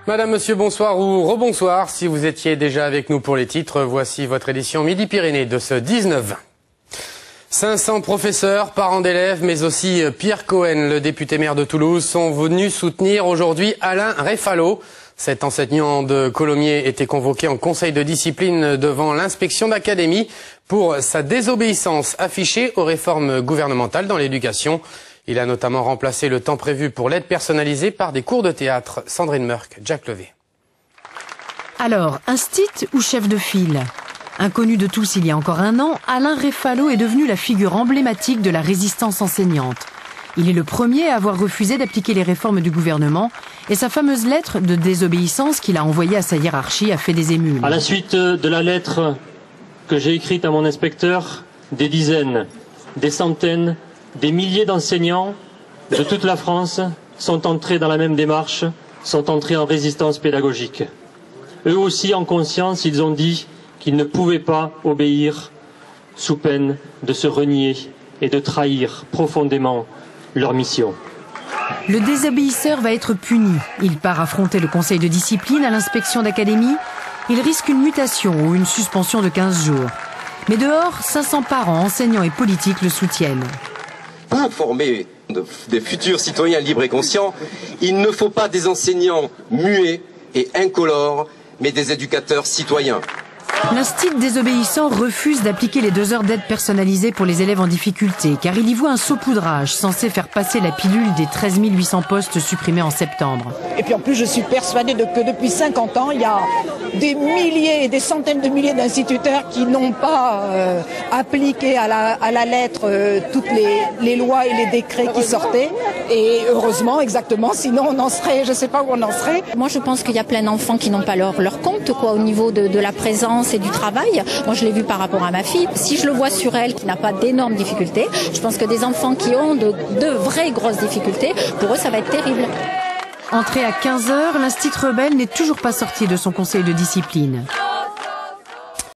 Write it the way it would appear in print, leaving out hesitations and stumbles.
Madame, monsieur, bonsoir ou rebonsoir. Si vous étiez déjà avec nous pour les titres, voici votre édition Midi-Pyrénées de ce 19-20. 500 professeurs, parents d'élèves, mais aussi Pierre Cohen, le député maire de Toulouse, sont venus soutenir aujourd'hui Alain Réfalo. Cet enseignant de Colomiers était convoqué en conseil de discipline devant l'inspection d'académie pour sa désobéissance affichée aux réformes gouvernementales dans l'éducation. Il a notamment remplacé le temps prévu pour l'aide personnalisée par des cours de théâtre. Sandrine Merck, Jack Levé. Alors, instit ou chef de file? Inconnu de tous il y a encore un an, Alain Réfalo est devenu la figure emblématique de la résistance enseignante. Il est le premier à avoir refusé d'appliquer les réformes du gouvernement et sa fameuse lettre de désobéissance qu'il a envoyée à sa hiérarchie a fait des émules. À la suite de la lettre que j'ai écrite à mon inspecteur, des dizaines, des centaines, des milliers d'enseignants de toute la France sont entrés dans la même démarche, sont entrés en résistance pédagogique. Eux aussi, en conscience, ils ont dit qu'ils ne pouvaient pas obéir sous peine de se renier et de trahir profondément leur mission. Le désobéisseur va être puni. Il part affronter le conseil de discipline à l'inspection d'académie. Il risque une mutation ou une suspension de 15 jours. Mais dehors, 500 parents, enseignants et politiques le soutiennent. Pour former des futurs citoyens libres et conscients, il ne faut pas des enseignants muets et incolores, mais des éducateurs citoyens. L'instit désobéissant refuse d'appliquer les 2 heures d'aide personnalisée pour les élèves en difficulté, car il y voit un saupoudrage censé faire passer la pilule des 13 800 postes supprimés en septembre. Et puis en plus, je suis persuadée que depuis 50 ans, il y a des milliers et des centaines de milliers d'instituteurs qui n'ont pas appliqué à la lettre toutes les lois et les décrets qui sortaient. Et heureusement, exactement, sinon on en serait, je ne sais pas où on en serait. Moi, je pense qu'il y a plein d'enfants qui n'ont pas leur compte, au niveau de la présence et du travail. Moi, je l'ai vu par rapport à ma fille. Si je le vois sur elle, qui n'a pas d'énormes difficultés, je pense que des enfants qui ont de vraies grosses difficultés, pour eux, ça va être terrible. Entré à 15 h, l'instit rebelle n'est toujours pas sorti de son conseil de discipline.